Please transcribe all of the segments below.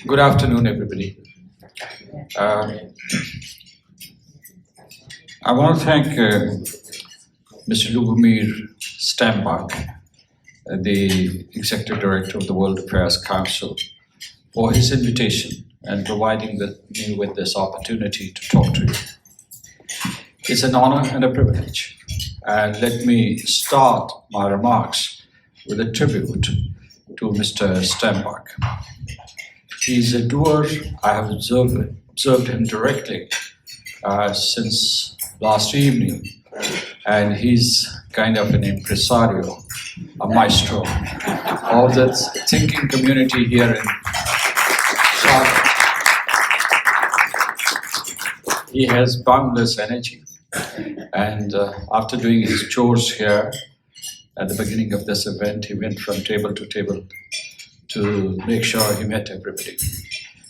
Good afternoon, everybody. I want to thank Mr. Lubomir Stambach, the Executive Director of the World Affairs Council, for his invitation and providing me with this opportunity to talk to you. It's an honor and a privilege. And let me start my remarks with a tribute to Mr. Stambach. He's a doer. I have observed him directly since last evening, and he's kind of an impresario, a maestro of the thinking community here in Charlotte. He has boundless energy, and after doing his chores here at the beginning of this event, he went from table to table to make sure he met everybody.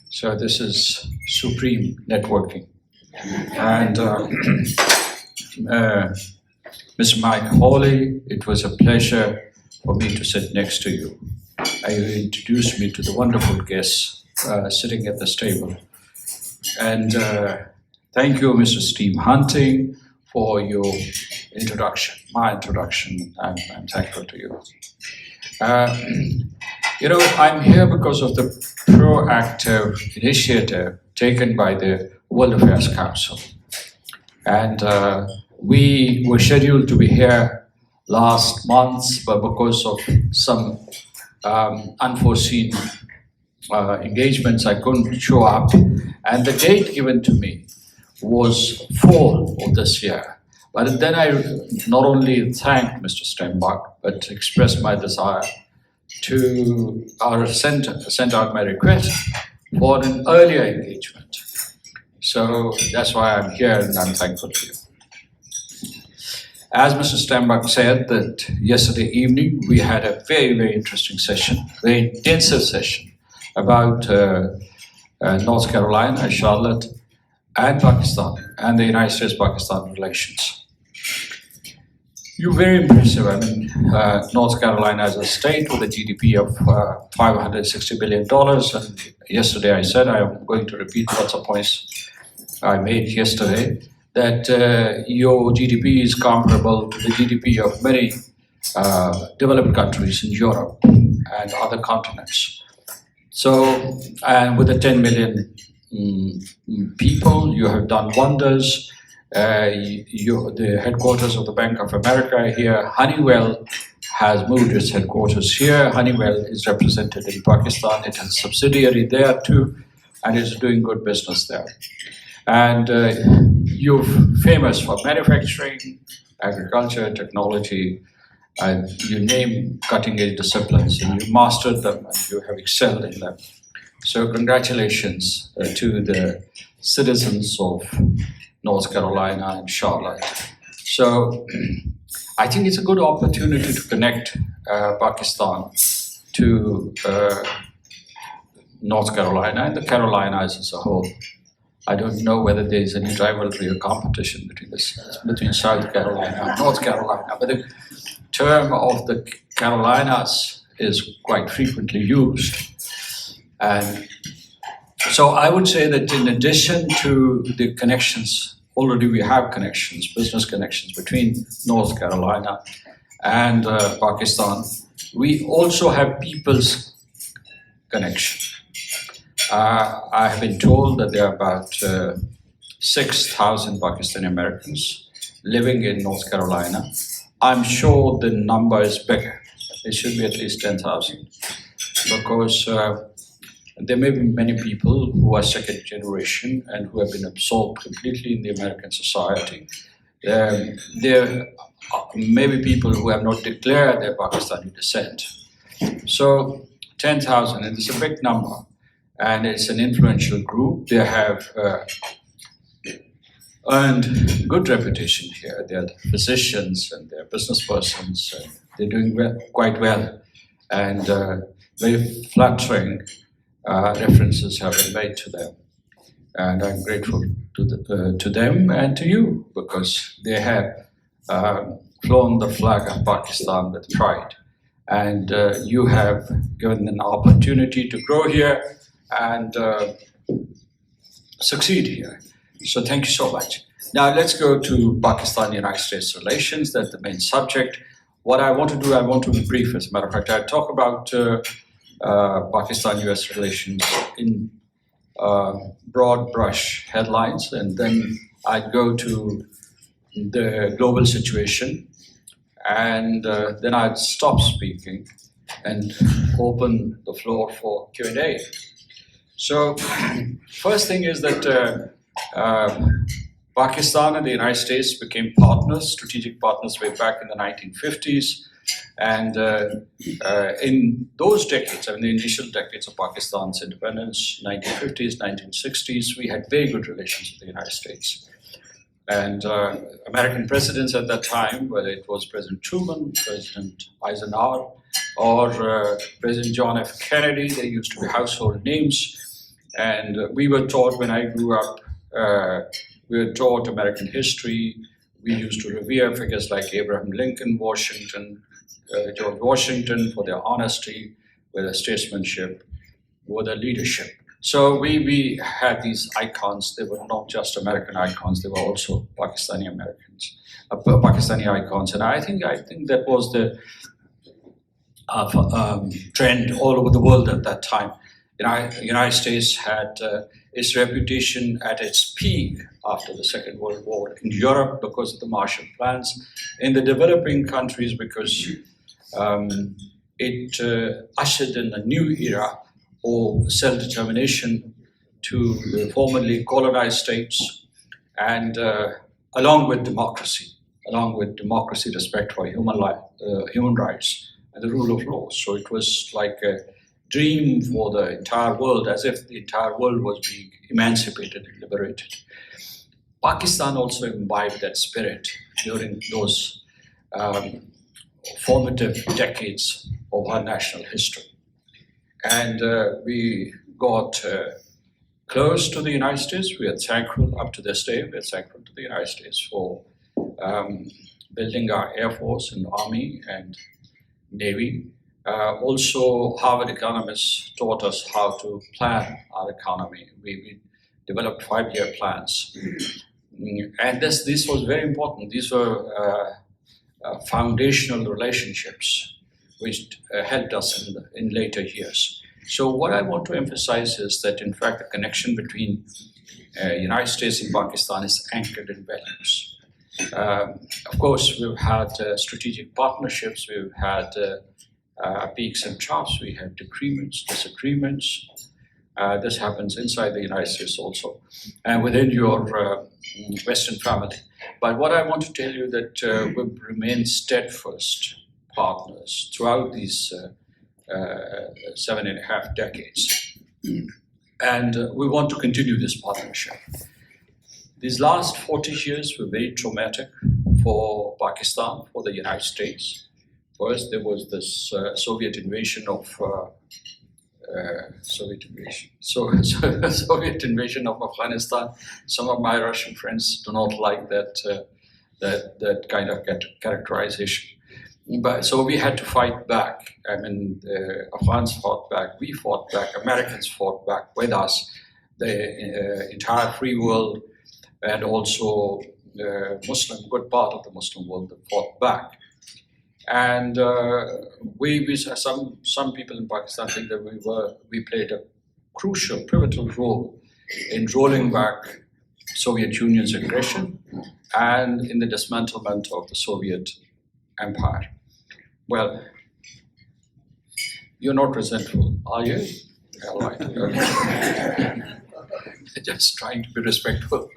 So this is supreme networking. And Mr. Mike Hawley, it was a pleasure for me to sit next to you. You introduced me to the wonderful guests sitting at this table. And thank you, Mr. Steve Hunting, for your introduction, my introduction. I'm thankful to you. I'm here because of the proactive initiative taken by the World Affairs Council. And we were scheduled to be here last month, but because of some unforeseen engagements, I couldn't show up. And the date given to me was fall of this year. But then I not only thanked Mr. Steinbach, but expressed my desire to send out my request for an earlier engagement. So that's why I'm here and I'm thankful to you. As Mr. Steinbach said, that yesterday evening we had a very, very interesting session, very intensive session about North Carolina, Charlotte, and Pakistan, and the United States-Pakistan relations. You're very impressive. I mean, North Carolina as a state with a GDP of $560 billion. And yesterday I said, I am going to repeat lots of points I made yesterday, that your GDP is comparable to the GDP of many developed countries in Europe and other continents. So, and with the 10 million people, you have done wonders. The headquarters of the Bank of America here, Honeywell has moved its headquarters here. Honeywell is represented in Pakistan. It has a subsidiary there too, and is doing good business there. And you're famous for manufacturing, agriculture, technology, and you name cutting-edge disciplines, and you mastered them and you have excelled in them. So congratulations to the citizens of North Carolina and Charlotte. So I think it's a good opportunity to connect Pakistan to North Carolina and the Carolinas as a whole. I don't know whether there is any rivalry or competition between South Carolina and North Carolina, but the term of the Carolinas is quite frequently used. And so I would say that in addition to the connections, already we have connections, business connections between North Carolina and Pakistan, we also have people's connection. I have been told that there are about 6,000 Pakistani Americans living in North Carolina. I'm sure the number is bigger. It should be at least 10,000, because there may be many people who are second generation and who have been absorbed completely in the American society. There may be people who have not declared their Pakistani descent. So 10,000, and it's a big number, and it's an influential group. They have earned good reputation here. They're physicians and they're business persons, and they're doing quite well. And very flattering references have been made to them. And I'm grateful to them and to you, because they have flown the flag of Pakistan with pride. and you have given an opportunity to grow here and succeed here. So thank you so much. Now let's go to Pakistan-United States relations. That's the main subject. What I want to do, I want to be brief. As a matter of fact, I'll talk about Pakistan-US relations in broad brush headlines, and then I'd go to the global situation, and then I'd stop speaking and open the floor for Q&A. So first thing is that Pakistan and the United States became partners, strategic partners way back in the 1950s. And in those decades, I mean the initial decades of Pakistan's independence, 1950s, 1960s, we had very good relations with the United States. And American presidents at that time, whether it was President Truman, President Eisenhower, or President John F. Kennedy, they used to be household names. And we were taught, when I grew up, we were taught American history. We used to revere figures like Abraham Lincoln, Washington, George Washington for their honesty, with their statesmanship, with their leadership. So we had these icons. They were not just American icons; they were also Pakistani Americans, Pakistani icons. And I think that was the trend all over the world at that time. United States had its reputation at its peak after the Second World War in Europe because of the Marshall Plans, in the developing countries because it ushered in a new era of self-determination to the formerly colonized states, and along with democracy, respect for human rights, and the rule of law. So it was like a dream for the entire world, as if the entire world was being emancipated and liberated. Pakistan also imbibed that spirit during those formative decades of our national history. And we got close to the United States. We are thankful, up to this day, we are thankful to the United States for building our Air Force and Army and Navy. Also, Harvard economists taught us how to plan our economy. We developed 5-year plans. And this was very important. These were foundational relationships which helped us in later years. So what I want to emphasize is that, in fact, the connection between United States and Pakistan is anchored in values. Of course, we've had strategic partnerships, we've had peaks and troughs, we had agreements, disagreements. This happens inside the United States also, and within your Western family. But what I want to tell you that we've remained steadfast partners throughout these 7.5 decades. And we want to continue this partnership. These last 40 years were very traumatic for Pakistan, for the United States. First, there was this Soviet invasion of Soviet invasion of Afghanistan. Some of my Russian friends do not like that kind of characterization. But so we had to fight back. I mean, the Afghans fought back, we fought back, Americans fought back with us, the entire free world, and also Muslim, good part of the Muslim world that fought back. And some people in Pakistan think that we played a crucial, pivotal role in rolling back Soviet Union's aggression and in the dismantlement of the Soviet Empire. Well, you're not resentful, are you? All right. Okay. Just trying to be respectful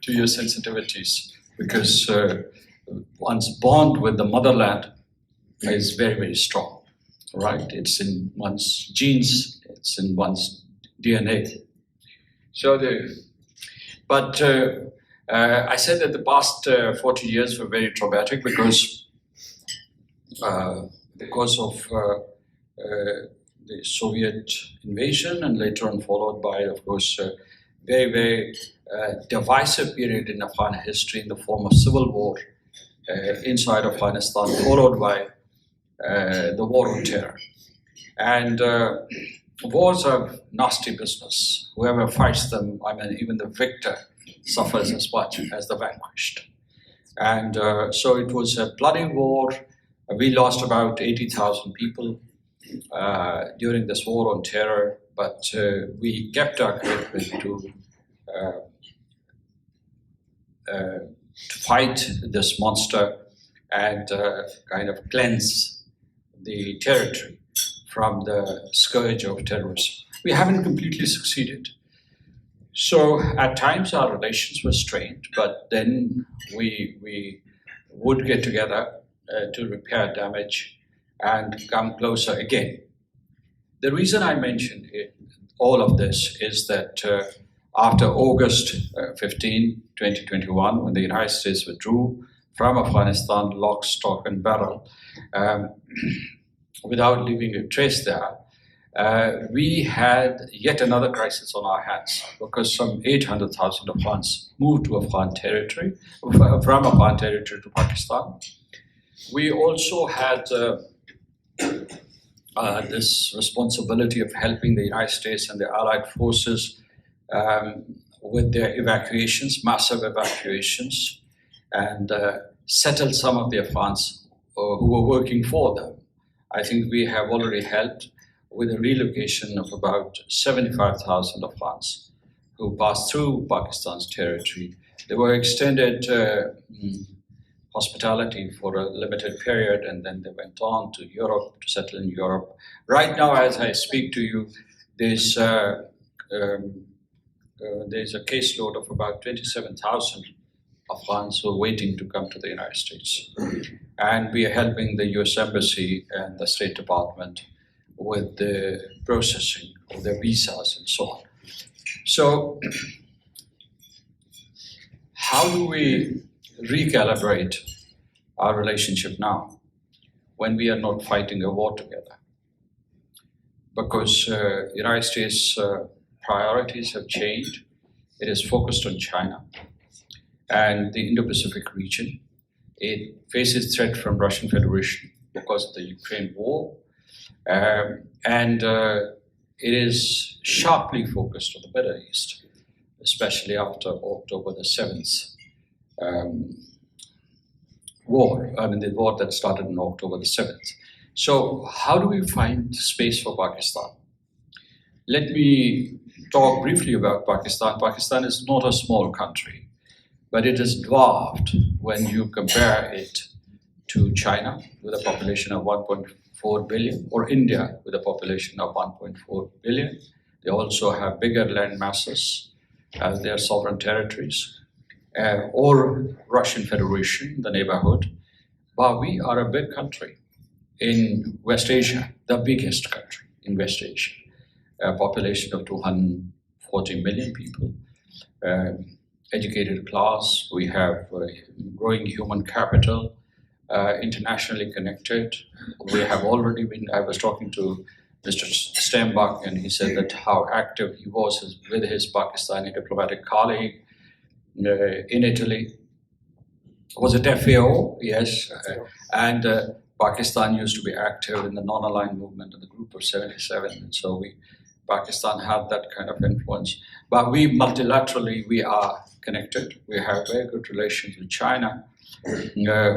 to your sensitivities, because one's bond with the motherland is very, very strong, right? It's in one's genes, it's in one's DNA. So I said that the past 40 years were very traumatic because of the Soviet invasion, and later on followed by, of course, very, very divisive period in Afghan history in the form of civil war inside Afghanistan, followed by the war on terror. And wars are nasty business. Whoever fights them, I mean, even the victor suffers as much as the vanquished. And so it was a bloody war. We lost about 80,000 people during this war on terror, but we kept our commitment to fight this monster and kind of cleanse the territory from the scourge of terrorism. We haven't completely succeeded. So at times our relations were strained, but then we would get together to repair damage and come closer again. The reason I mentioned all of this is that after August 15, 2021, when the United States withdrew from Afghanistan, lock, stock, and barrel, without leaving a trace there, we had yet another crisis on our hands because some 800,000 Afghans moved to Afghan territory, from Afghan territory to Pakistan. We also had this responsibility of helping the United States and the Allied forces with their evacuations, massive evacuations, and settle some of the Afghans who were working for them. I think we have already helped with a relocation of about 75,000 Afghans who passed through Pakistan's territory. They were extended hospitality for a limited period, and then they went on to Europe to settle in Europe. Right now, as I speak to you, there's a caseload of about 27,000 Afghans who are waiting to come to the United States. And we are helping the US Embassy and the State Department with the processing of their visas and so on. So how do we recalibrate our relationship now when we are not fighting a war together? Because United States priorities have changed. It is focused on China and the Indo-Pacific region. It faces threat from Russian Federation because of the Ukraine war. And it is sharply focused on the Middle East, especially after October the 7th war, the war that started on October the 7th. So how do we find space for Pakistan? Let me talk briefly about Pakistan. Pakistan is not a small country, but it is dwarfed when you compare it to China with a population of 1.4 billion or India with a population of 1.4 billion. They also have bigger land masses as their sovereign territories, or Russian Federation, the neighborhood. But we are a big country in West Asia, the biggest country in West Asia, a population of 240 million people, educated class, we have growing human capital, internationally connected. We have already been, I was talking to Mr. Steinbach, and he said that how active he was with his Pakistani diplomatic colleague in Italy. Was it FAO? Yes. And Pakistan used to be active in the non-aligned movement in the group of 77. And so Pakistan had that kind of influence. But we multilaterally, we are connected. We have very good relations with China,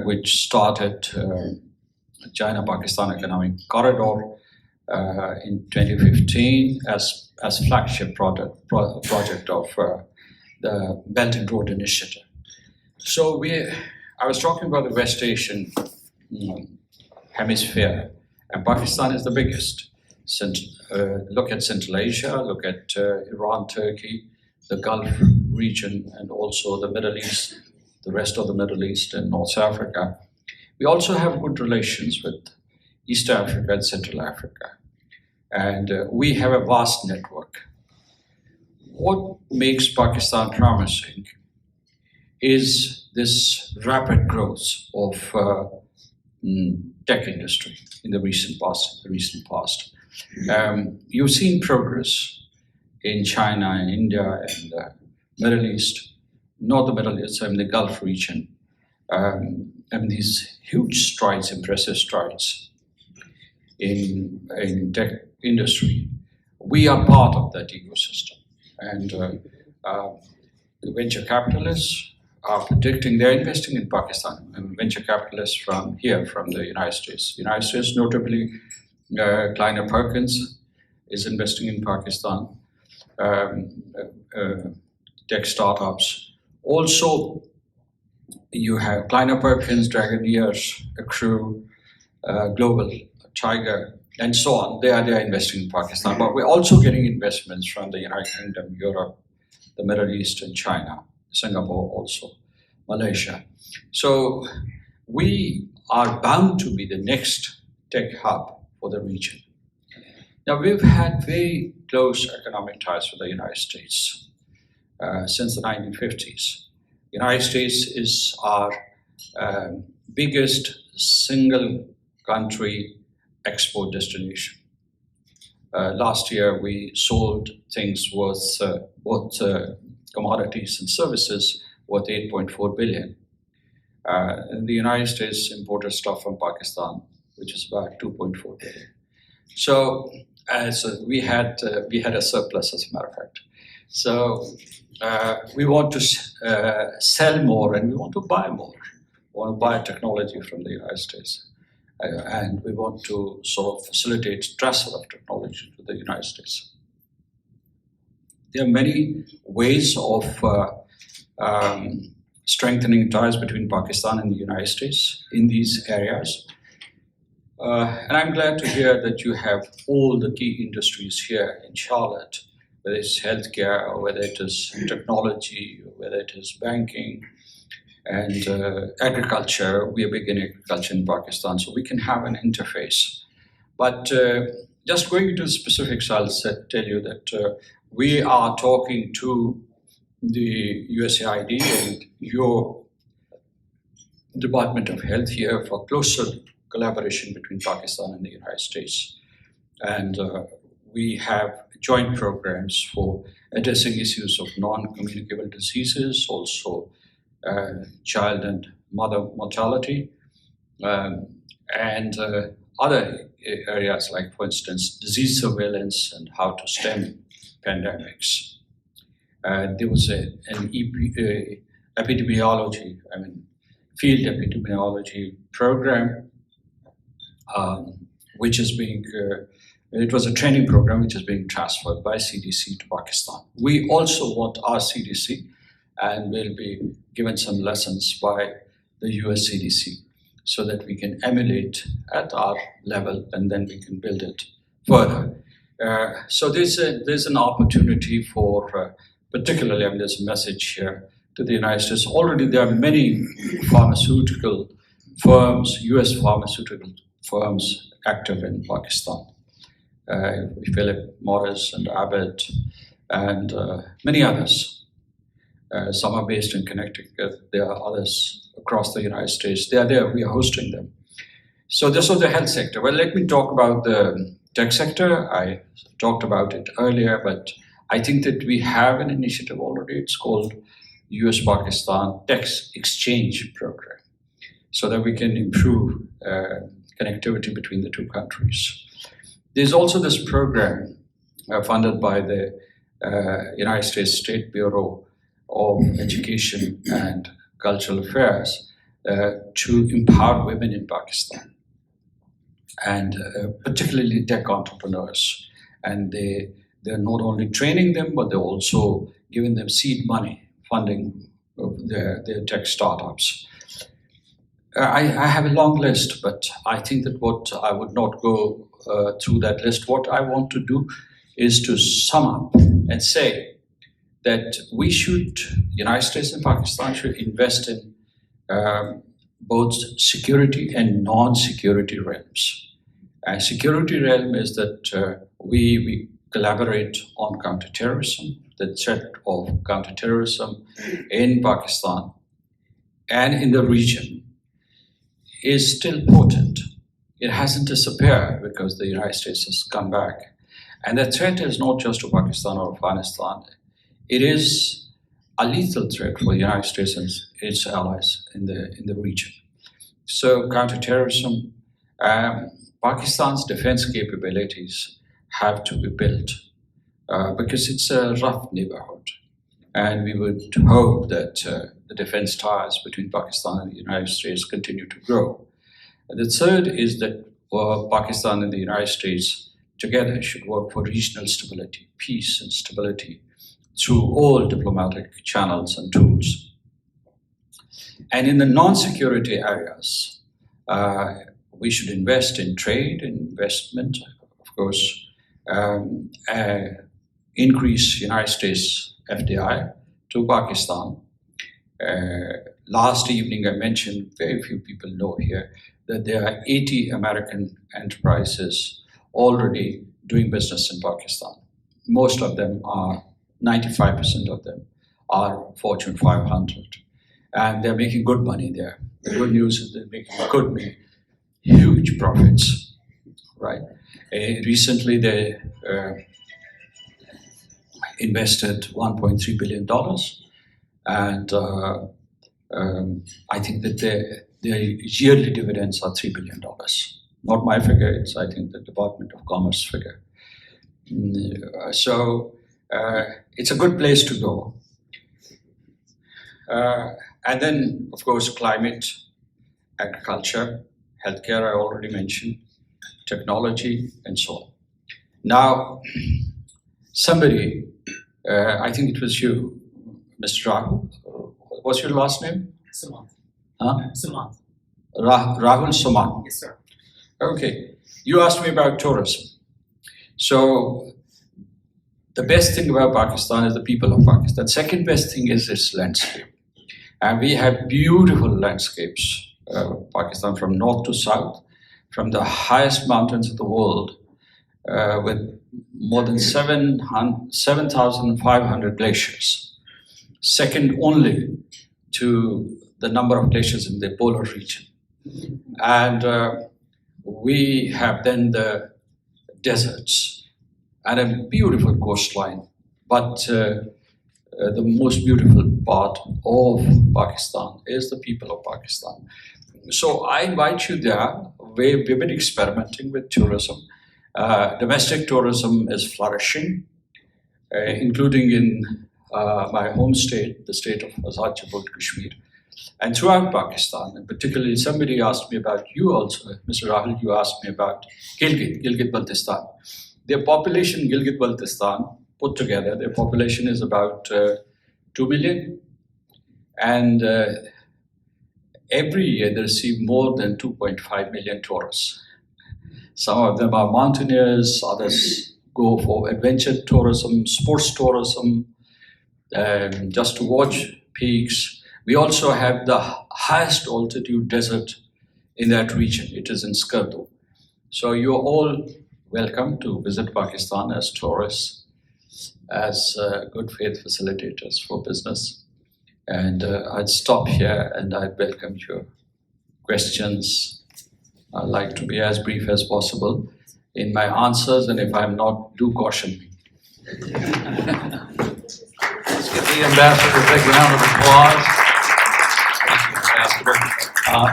which started China-Pakistan Economic Corridor in 2015 as flagship project of the Belt and Road Initiative. So I was talking about the West Asian hemisphere, and Pakistan is the biggest. Look at Central Asia, look at Iran, Turkey, the Gulf region, and also the Middle East, the rest of the Middle East and North Africa. We also have good relations with East Africa and Central Africa. And we have a vast network. What makes Pakistan promising is this rapid growth of tech industry in the recent past. You've seen progress in China and India and Middle East, not the Middle East, the Gulf region. These huge strides, impressive strides. in tech industry. We are part of that ecosystem. And the venture capitalists are predicting they're investing in Pakistan, and venture capitalists from here, from the United States. United States, notably, Kleiner Perkins is investing in Pakistan. Um, Tech startups. Also, you have Kleiner Perkins, Dragoneers, Accrue, Global, Tiger, and so on. They are investing in Pakistan. But we're also getting investments from the United Kingdom, Europe, the Middle East, and China, Singapore also, Malaysia. So we are bound to be the next tech hub for the region. Now, we've had very close economic ties with the United States since the 1950s. The United States is our biggest single country export destination. Last year, we sold things worth both commodities and services worth 8.4 billion. And the United States imported stuff from Pakistan, which is about 2.4 billion. So we had a surplus, as a matter of fact. So we want to sell more and we want to buy more. We want to buy technology from the United States. And we want to sort of facilitate transfer of technology to the United States. There are many ways of strengthening ties between Pakistan and the United States in these areas. And I'm glad to hear that you have all the key industries here in Charlotte, whether it's healthcare, or whether it is technology, or whether it is banking and agriculture. We are big in agriculture in Pakistan, so we can have an interface. But just going into the specifics, I'll tell you that we are talking to the USAID and your Department of Health here for closer collaboration between Pakistan and the United States. And we have joint programs for addressing issues of non-communicable diseases, also child and mother mortality, and other areas like, for instance, disease surveillance and how to stem pandemics. There was an epidemiology, field epidemiology program, which is being, it was a training program which is being transferred by CDC to Pakistan. We also want our CDC, and will be given some lessons by the US CDC so that we can emulate at our level and then we can build it further. So there's an opportunity for, particularly, there's a message here to the United States. Already there are many pharmaceutical firms, US pharmaceutical firms active in Pakistan. Philip Morris and Abbott and many others. Some are based in Connecticut. There are others across the United States. They are there. We are hosting them. So this was the health sector. Well, let me talk about the tech sector. I talked about it earlier, but I think that we have an initiative already. It's called US-Pakistan Tech Exchange Program, so that we can improve connectivity between the two countries. There's also this program funded by the United States State Bureau of Education and Cultural Affairs to empower women in Pakistan, and particularly tech entrepreneurs. And they're not only training them, but they're also giving them seed money, funding their tech startups. I have a long list, but I think that what I would not go through that list. What I want to do is to sum up and say that we should, United States and Pakistan should invest in both security and non-security realms. And security realm is that we collaborate on counterterrorism. The threat of counterterrorism in Pakistan and in the region is still potent. It hasn't disappeared because the United States has come back. And the threat is not just to Pakistan or Afghanistan. It is a lethal threat for the United States and its allies in the region. So counterterrorism, Pakistan's defense capabilities have to be built because it's a rough neighborhood. And we would hope that the defense ties between Pakistan and the United States continue to grow. And the third is that Pakistan and the United States together should work for regional stability, peace and stability through all diplomatic channels and tools. And in the non-security areas, we should invest in trade, investment, of course, increase United States FDI to Pakistan. Last evening I mentioned, very few people know here, that there are 80 American enterprises already doing business in Pakistan. Most of them are, 95% of them are Fortune 500. And they're making good money there. The good news is they're making good money, huge profits, right? Recently they invested $1.3 billion, and I think that their yearly dividends are $3 billion. Not my figure, it's I think the Department of Commerce figure. So it's a good place to go. And then, of course, climate, agriculture, healthcare, I already mentioned, technology, and so on. Now, somebody, I think it was you, Mr. Rahul. What's your last name? Sumant. Huh? Sumant. Rahul Sumant. Yes, sir. Okay. You asked me about tourism. So, the best thing about Pakistan is the people of Pakistan. Second best thing is its landscape. And we have beautiful landscapes, Pakistan from north to south, from the highest mountains of the world, with more than 7,500 glaciers, second only to the number of glaciers in the polar region. And we have then the deserts and a beautiful coastline, but the most beautiful part of Pakistan is the people of Pakistan. So I invite you there. We've been experimenting with tourism. Domestic tourism is flourishing, including in my home state, the state of Azad Jammu and Kashmir, and throughout Pakistan. And particularly, somebody asked me about you also, Mr. Rahul, you asked me about Gilgit-Baltistan. Their population, Gilgit-Baltistan, put together, their population is about 2 million. And every year they receive more than 2.5 million tourists. Some of them are mountaineers, others go for adventure tourism, sports tourism, just to watch peaks. We also have the highest altitude desert in that region. It is in Skardu. So you're all welcome to visit Pakistan as tourists, as good faith facilitators for business. And I'd stop here and I'd welcome your questions. I'd like to be as brief as possible in my answers, and if I'm not, do caution me. Let's give the ambassador a big round of applause. Thank you, Ambassador.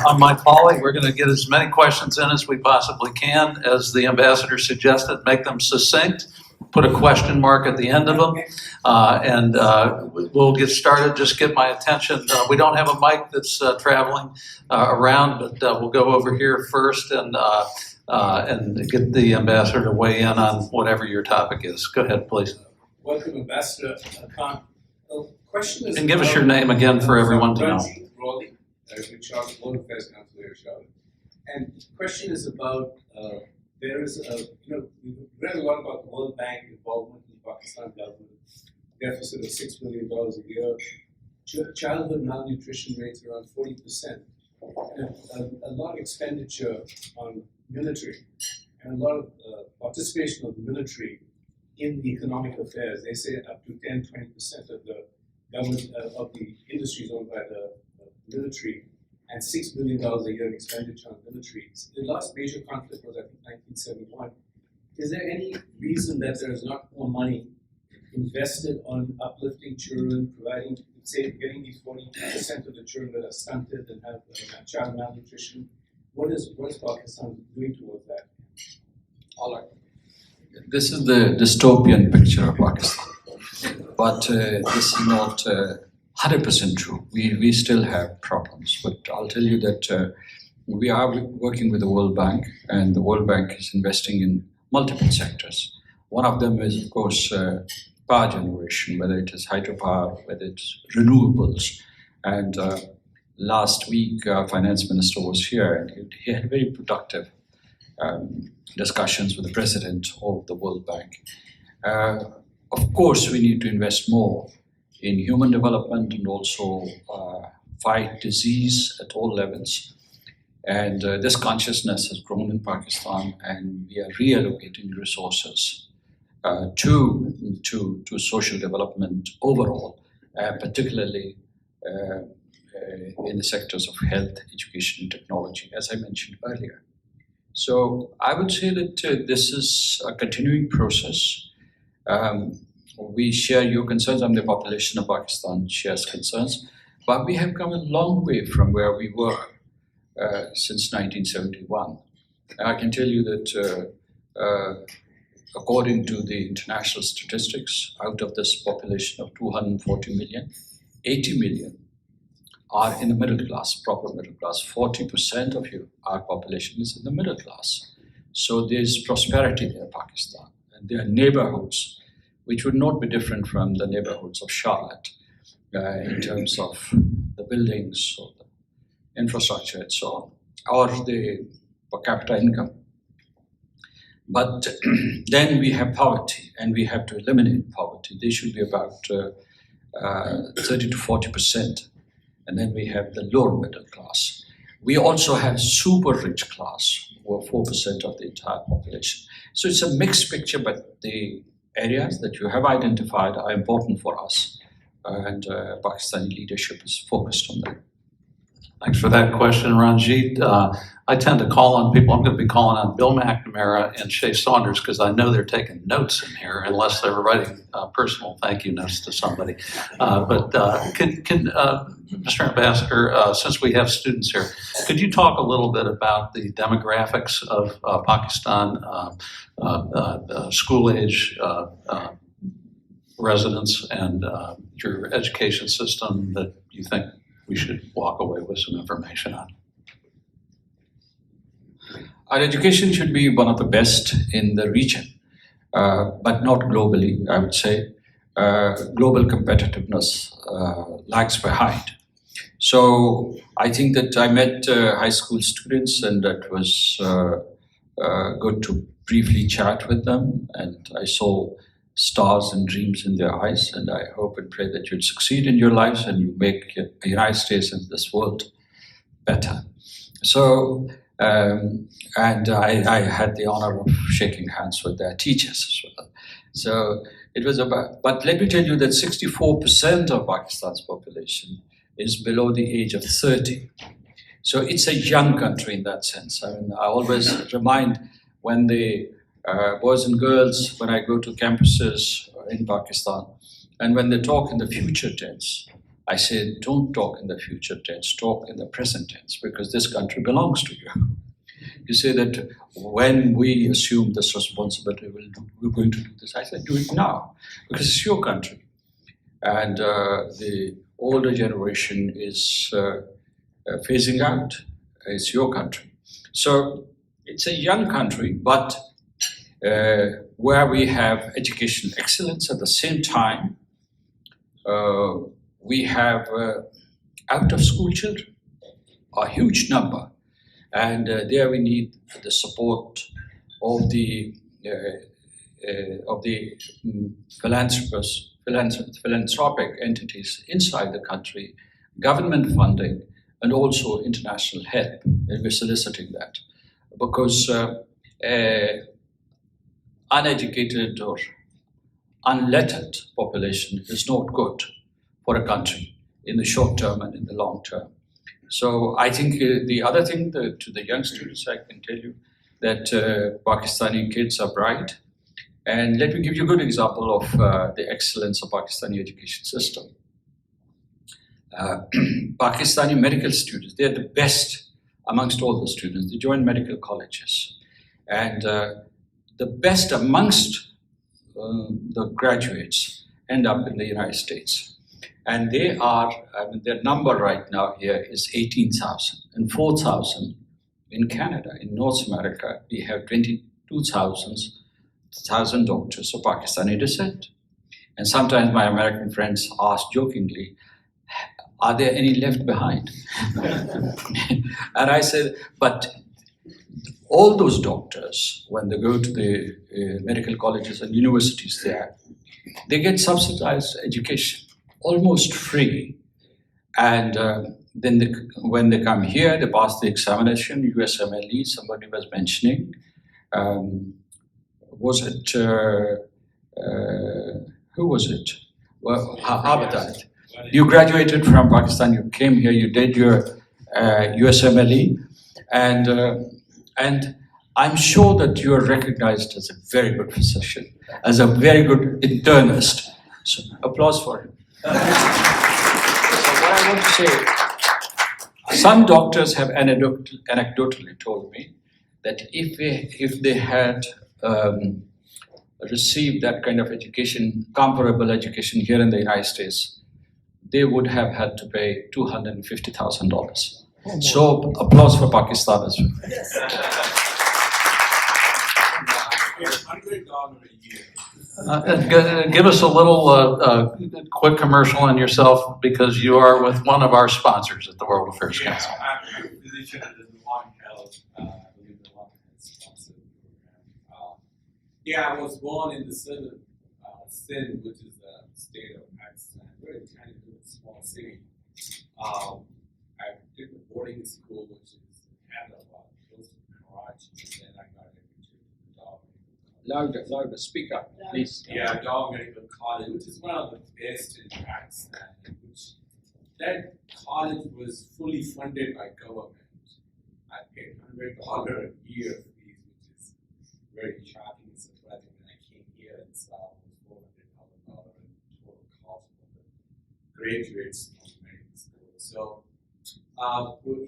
On my colleague, we're going to get as many questions in as we possibly can. As the ambassador suggested, make them succinct. Put a question mark at the end of them, and we'll get started. Just get my attention. We don't have a mic that's traveling around, but we'll go over here first and get the ambassador to weigh in on whatever your topic is. Go ahead, please. Welcome, Ambassador Khan. Question is, and give us your name again for everyone to know. Raleigh, with Charlotte World Affairs Council here, Charlotte. And the question is about there is we've read a lot about the World Bank involvement in the Pakistan government, deficit of $6 billion a year, childhood malnutrition rates around 40%, and a lot of expenditure on military, and a lot of participation of the military in the economic affairs. They say up to 10-20% of the government of the industries owned by the military, and $6 billion a year in expenditure on military. The last major conflict was, I think, 1971. Is there any reason that there is not more money invested on uplifting children, providing, say, getting these 40% of the children that are stunted and have child malnutrition? What is Pakistan doing towards that? All right. This is the dystopian picture of Pakistan, but this is not 100% true. We still have problems, but I'll tell you that we are working with the World Bank, and the World Bank is investing in multiple sectors. One of them is, of course, power generation, whether it is hydropower, whether it's renewables. And last week, our finance minister was here, and he had very productive discussions with the president of the World Bank. Of course, we need to invest more in human development and also fight disease at all levels. And this consciousness has grown in Pakistan, and we are reallocating resources to social development overall, particularly in the sectors of health, education, and technology, as I mentioned earlier. So I would say that this is a continuing process. We share your concerns. The population of Pakistan shares concerns, but we have come a long way from where we were since 1971. And I can tell you that according to the international statistics, out of this population of 240 million, 80 million are in the middle class, proper middle class. 40% of our population is in the middle class. So there's prosperity there in Pakistan. And there are neighborhoods which would not be different from the neighborhoods of Charlotte in terms of the buildings or the infrastructure and so on, or the per capita income. But then we have poverty, and we have to eliminate poverty. They should be about 30 to 40%. And then we have the lower middle class. We also have super rich class, who are 4% of the entire population. So it's a mixed picture, but the areas that you have identified are important for us, and Pakistani leadership is focused on that. Thanks for that question, Ranjit. I tend to call on people. I'm going to be calling on Bill McNamara and Shay Saunders because I know they're taking notes in here, unless they're writing personal thank you notes to somebody. But can Mr. Ambassador, since we have students here, could you talk a little bit about the demographics of Pakistan, school-age residents, and your education system that you think we should walk away with some information on? Our education should be one of the best in the region, but not globally, I would say. Global competitiveness lags behind. So I think that I met high school students, and that was good to briefly chat with them, and I saw stars and dreams in their eyes, and I hope and pray that you'd succeed in your lives and you make the United States and this world better. So, and I had the honor of shaking hands with their teachers as well. So it was about, but let me tell you that 64% of Pakistan's population is below the age of 30. So it's a young country in that sense. I mean, I always remind when the boys and girls, when I go to campuses in Pakistan, and when they talk in the future tense, I say, don't talk in the future tense, talk in the present tense, because this country belongs to you. You say that when we assume this responsibility, we're going to do this. I said, do it now, because it's your country. And the older generation is phasing out. It's your country. So it's a young country, but where we have educational excellence at the same time, we have out-of-school children, a huge number. And there we need the support of the philanthropic entities inside the country, government funding, and also international help. And we're soliciting that because uneducated or unlettered population is not good for a country in the short term and in the long term. So I think the other thing to the young students, I can tell you that Pakistani kids are bright. And let me give you a good example of the excellence of Pakistani education system. Pakistani medical students, they're the best amongst all the students. They join medical colleges. And the best amongst the graduates end up in the United States. And they are, I mean, their number right now here is 18,000 and 4,000 in Canada. In North America, we have 22,000 doctors of Pakistani descent. And sometimes my American friends ask jokingly, are there any left behind? And I said, but all those doctors, when they go to the medical colleges and universities there, they get subsidized education, almost free. And then when they come here, they pass the examination, USMLE, somebody was mentioning. Was it, who was it? Well, how about that? You graduated from Pakistan, you came here, you did your USMLE, and I'm sure that you are recognized as a very good physician, as a very good internist. So applause for him. So what I want to say, some doctors have anecdotally told me that if they had received that kind of education, comparable education here in the United States, they would have had to pay $250,000. So applause for Pakistan as well. $100 a year. Give us a little quick commercial on yourself, because you are with one of our sponsors at the World Affairs Council. I'm a physician at the Long Health. I believe the Long Health sponsored program. I was born in the southern Sindh, which is the state of Pakistan, very tiny little small city. I did the boarding school, which is Hyderabad, close to Karachi, and then I got into the Dog Medical College. Louder, speak up, please. Yeah, Dog Medical College, which is one of the best in Pakistan. That college was fully funded by government. I paid $100 a year fees, which is very shocking and surprising. When I came here and saw it was $400,000 in total cost for the graduates from medical school. So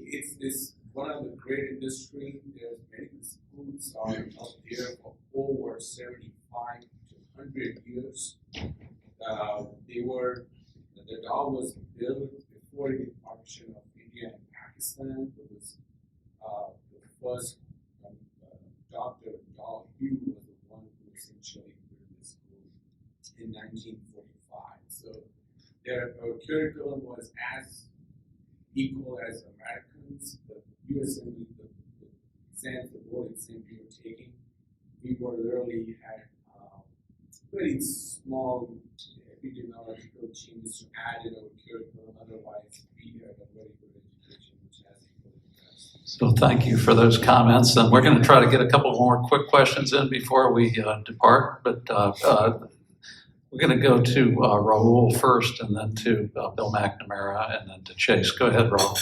it's one of the great industry. There's medical schools are up there for over 75 to 100 years. The dog was built before the partition of India and Pakistan. It was the first Dr. Dog Hugh was the one who essentially built this school in 1945. So their curriculum was as equal as Americans. The USMLE, the exams, the board exam we were taking, we were literally had very small epidemiological changes to add in our curriculum. Otherwise, we had a very good education, which has equal interest. So thank you for those comments. And we're going to try to get a couple more quick questions in before we depart. But we're going to go to Rahul first, and then to Bill McNamara, and then to Chase. Go ahead, Rahul.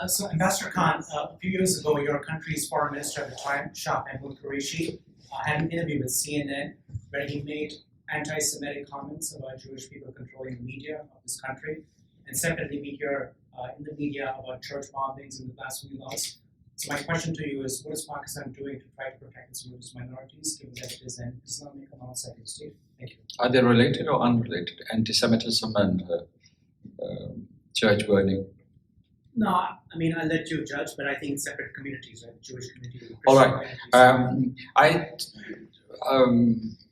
So Ambassador Khan, a few years ago, your country's foreign minister at the time, Shah Mahmood Qureshi, had an interview with CNN where he made anti-Semitic comments about Jewish people controlling the media of this country. And separately, we hear in the media about church bombings and the blasphemy laws. So my question to you is, what is Pakistan doing to try to protect its religious minorities, given that it is an Islamic and non-secular state? Thank you. Are they related or unrelated? Anti-Semitism and church burning? No, I mean, I'll let you judge, but I think separate communities, right? Jewish community. All right.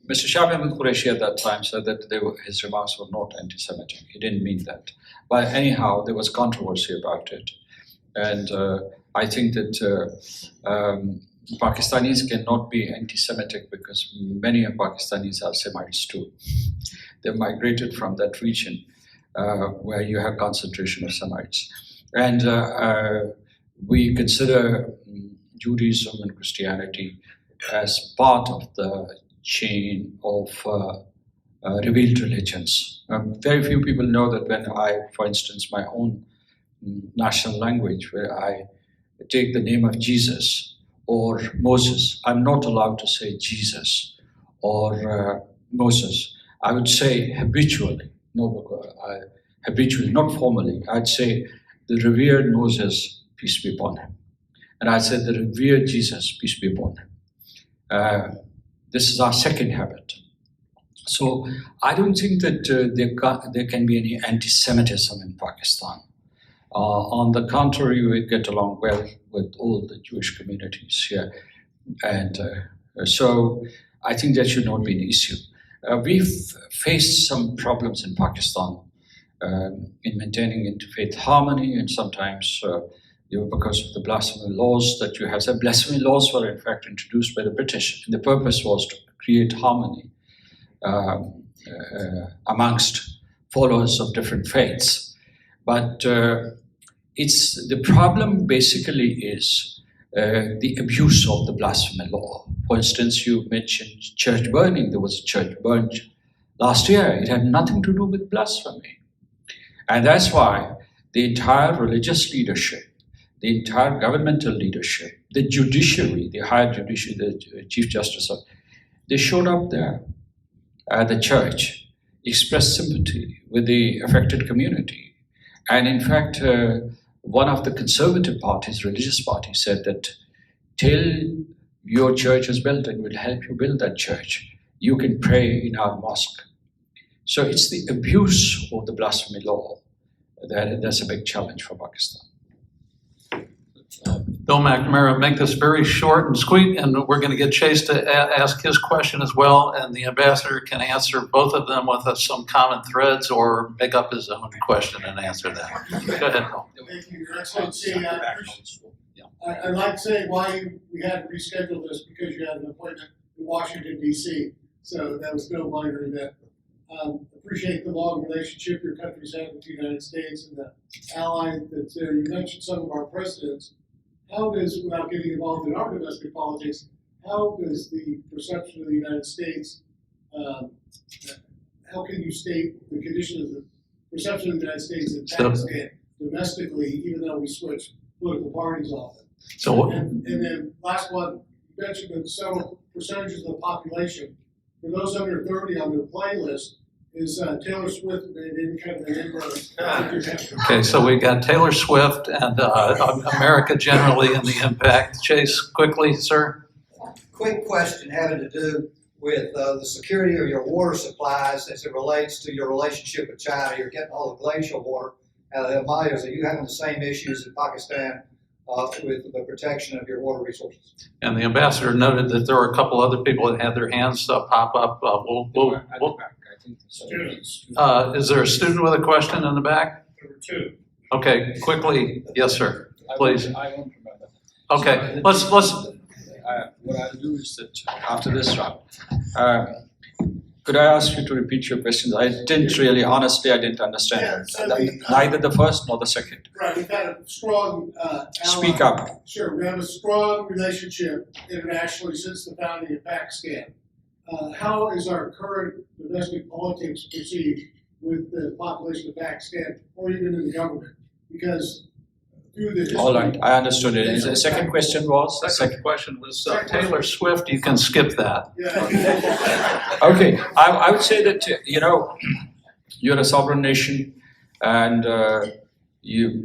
Mr. Shah Mahmood Qureshi at that time said that his remarks were not anti-Semitic. He didn't mean that. But anyhow, there was controversy about it. And I think that Pakistanis cannot be anti-Semitic because many of Pakistanis are Semites too. They migrated from that region where you have concentration of Semites. And we consider Judaism and Christianity as part of the chain of revealed religions. Very few people know that when I, for instance, my own national language, where I take the name of Jesus or Moses, I'm not allowed to say Jesus or Moses. I would say habitually, habitually, not formally. I'd say the revered Moses, peace be upon him. And I said the revered Jesus, peace be upon him. This is our second habit. So I don't think that there can be any anti-Semitism in Pakistan. On the contrary, we get along well with all the Jewish communities here. And so I think that should not be an issue. We've faced some problems in Pakistan in maintaining interfaith harmony, and sometimes because of the blasphemy laws that you have. So blasphemy laws were in fact introduced by the British, and the purpose was to create harmony amongst followers of different faiths. But it's the problem basically is the abuse of the blasphemy law. For instance, you mentioned church burning. There was a church burned last year. It had nothing to do with blasphemy. And that's why the entire religious leadership, the entire governmental leadership, the judiciary, the higher judiciary, the Chief Justice, they showed up there at the church, expressed sympathy with the affected community. And in fact, one of the conservative parties, religious parties, said that till your church is built and we'll help you build that church, you can pray in our mosque. So it's the abuse of the blasphemy law that's a big challenge for Pakistan. Bill McNamara, make this very short and sweet, and we're going to get Chase to ask his question as well, and the ambassador can answer both of them with some common threads or make up his own question and answer that. Go ahead, Bill. Thank you, Your Excellency. I'd like to say why we had to reschedule this, because you had an appointment in Washington, D.C., so that was no minor event. Appreciate the long relationship your countries have with the United States and the ally that's there. You mentioned some of our presidents. How does, without getting involved in our domestic politics, how does the perception of the United States, how can you state the condition of the perception of the United States in Pakistan domestically, even though we switch political parties often? So, and then last one, you mentioned that several percentages of the population, for those under 30 on their playlist, is Taylor Swift made any kind of an inroad? okay, so we got Taylor Swift and America generally and the impact. Chase, quickly, sir. Quick question having to do with the security of your water supplies as it relates to your relationship with China. You're getting all the glacial water out of the Himalayas. Are you having the same issues in Pakistan with the protection of your water resources? And the ambassador noted that there were a couple other people that had their hands pop up. Is there a student with a question in the back? There were two. Okay, quickly, yes, sir. Please. I won't remember. Okay, let's. What I'll do is that after this round, could I ask you to repeat your questions? I didn't really, honestly, I didn't understand. Yeah, so Neither the first nor the second. Right, we've had a strong ally. Speak up. Sure, we have a strong relationship internationally since the founding of Pakistan. How is our current domestic politics perceived with the population of Pakistan, or even in the government? Because through the history... All right, I understood it. The second question was? The second question was Taylor Swift. You can skip that. Yeah. Okay, I would say that, you're a sovereign nation, and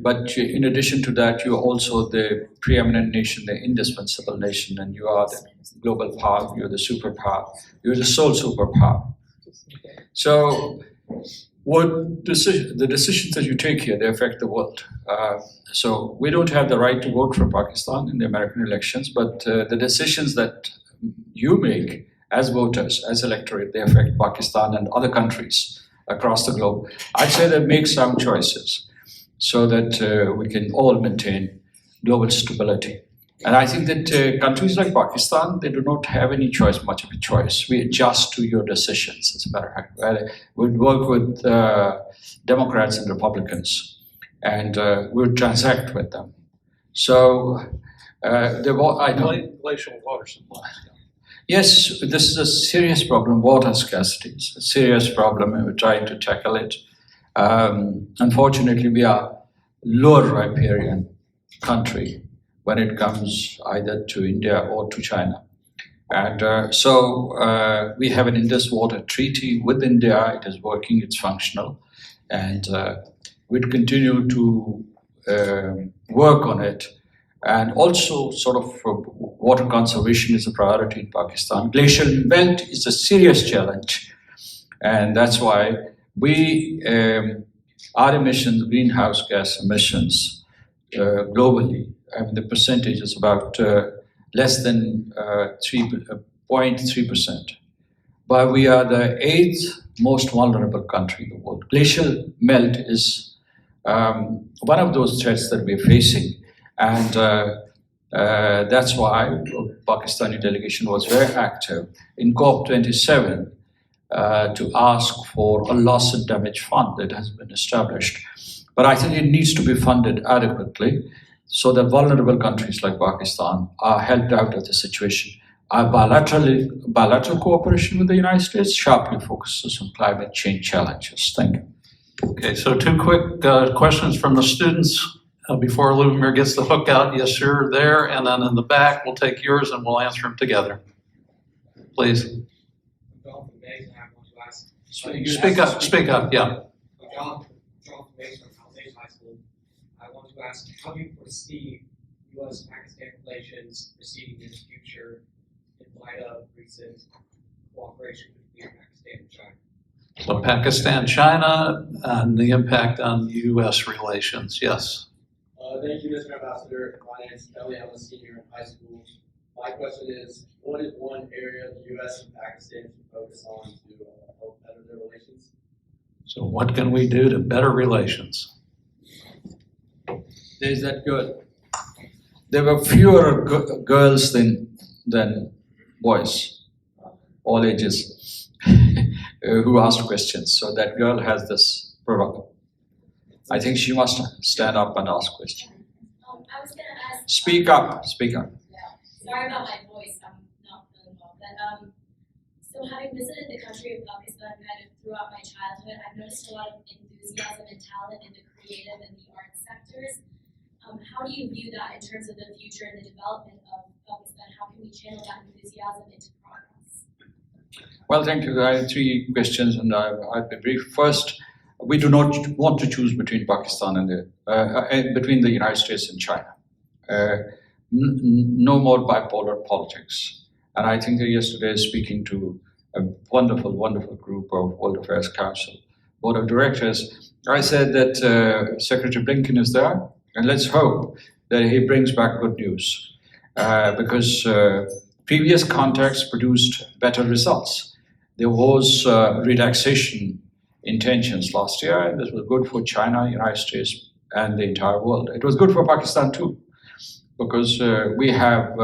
but in addition to that, you're also the preeminent nation, the indispensable nation, and you are the global power, you're the superpower, you're the sole superpower. So the decisions that you take here, they affect the world. So we don't have the right to vote for Pakistan in the American elections, but the decisions that you make as voters, as electorate, they affect Pakistan and other countries across the globe. I'd say that make some choices so that we can all maintain global stability. And I think that countries like Pakistan, they do not have any choice, much of a choice. We adjust to your decisions, as a matter of fact. We work with Democrats and Republicans, and we'll transact with them. So, I know. Glacial water supplies. Yes, this is a serious problem. Water scarcity is a serious problem, and we're trying to tackle it. Unfortunately, we are lower riparian country when it comes either to India or to China. And so we have an Indus Water Treaty with India. It is working, it's functional. And we'd continue to work on it And also sort of water conservation is a priority in Pakistan. Glacial melt is a serious challenge. And that's why our emissions, greenhouse gas emissions globally, I mean, the percentage is about less than 0.3%. But we are the 8th most vulnerable country in the world. Glacial melt is one of those threats that we're facing. And that's why the Pakistani delegation was very active in COP27 to ask for a loss and damage fund that has been established. But I think it needs to be funded adequately so that vulnerable countries like Pakistan are helped out of the situation. Our bilateral cooperation with the United States sharply focuses on climate change challenges. Thank you. Okay, so 2 quick questions from the students before Lumir gets the hook out. Yes, sir, there, and then in the back, we'll take yours and we'll answer them together. Please. Speak up, yeah. John from Mason College High School. I want to ask, how do you foresee U.S.-Pakistan relations proceeding in the future in light of recent cooperation between Pakistan and China? So Pakistan, China, and the impact on U.S. relations, yes. Thank you, Mr. Ambassador. My name is Kelly. I'm a senior in high school. My question is, what is one area the U.S. and Pakistan should focus on to help better their relations? So what can we do to better relations? There's that girl. There were fewer girls than boys, all ages, who asked questions. So that girl has this program. I think she must stand up and ask questions. I was going to ask. Speak up. Speak up. Yeah. Sorry about my voice. I'm not feeling well. But so having visited the country of Pakistan kind of throughout my childhood, I've noticed a lot of enthusiasm and talent in the creative and the arts sectors. How do you view that in terms of the future and the development of Pakistan? How can we channel that enthusiasm into progress? Well, thank you. I have 3 questions, and I'll be brief. First, we do not want to choose between Pakistan and between the United States and China. No more bipolar politics. And I think that yesterday, speaking to a wonderful, wonderful group of World Affairs Council Board of Directors, I said that Secretary Blinken is there, and let's hope that he brings back good news, because previous contacts produced better results. There was relaxation intentions last year, and this was good for China, United States, and the entire world. It was good for Pakistan too, because we have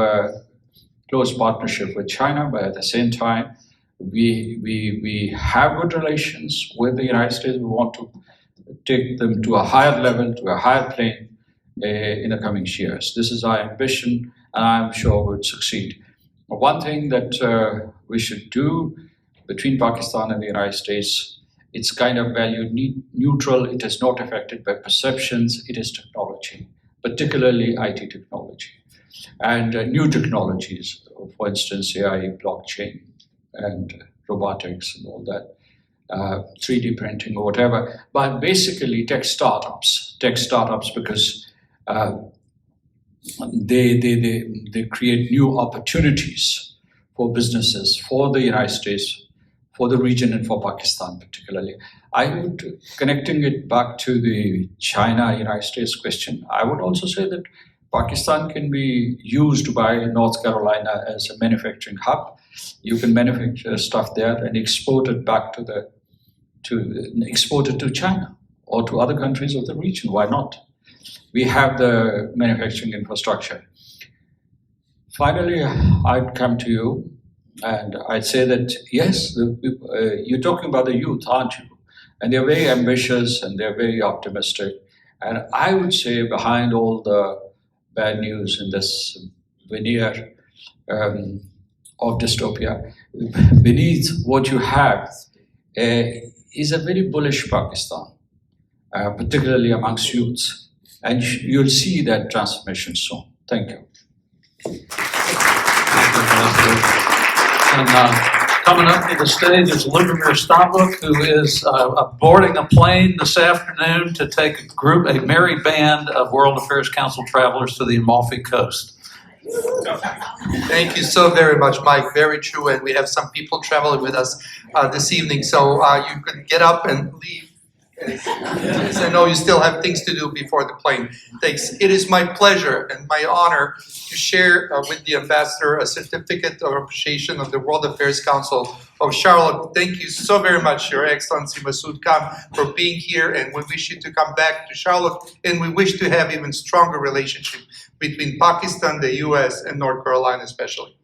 close partnership with China, but at the same time, we have good relations with the United States. We want to take them to a higher level, to a higher plane in the coming years. This is our ambition, and I'm sure we'll succeed. One thing that we should do between Pakistan and the United States, it's kind of value neutral. It is not affected by perceptions. It is technology, particularly IT technology and new technologies, for instance, AI, blockchain, and robotics and all that, 3D printing or whatever. But basically tech startups because they create new opportunities for businesses, for the United States, for the region, and for Pakistan particularly. I would, connecting it back to the China-United States question, I would also say that Pakistan can be used by North Carolina as a manufacturing hub. You can manufacture stuff there and export it back export it to China or to other countries of the region. Why not? We have the manufacturing infrastructure. Finally, I'd come to you and I'd say that, yes, you're talking about the youth, aren't you? And they're very ambitious and they're very optimistic. And I would say behind all the bad news in this veneer of dystopia, beneath what you have is a very bullish Pakistan, particularly amongst youths. And you'll see that transformation soon. Thank you. And Coming up to the stage is Lubomir Stavuk, who is boarding a plane this afternoon to take a merry band of World Affairs Council travelers to the Amalfi Coast. Thank you so very much, Mike. Very true, and we have some people traveling with us this evening, so you can get up and leave. As I know you still have things to do before the plane takes. It is my pleasure and my honor to share with the ambassador a certificate of appreciation of the World Affairs Council of Charlotte. Thank you so very much, Your Excellency Masood Khan, for being here, and we wish you to come back to Charlotte, and we wish to have even stronger relationship between Pakistan, the US, and North Carolina especially.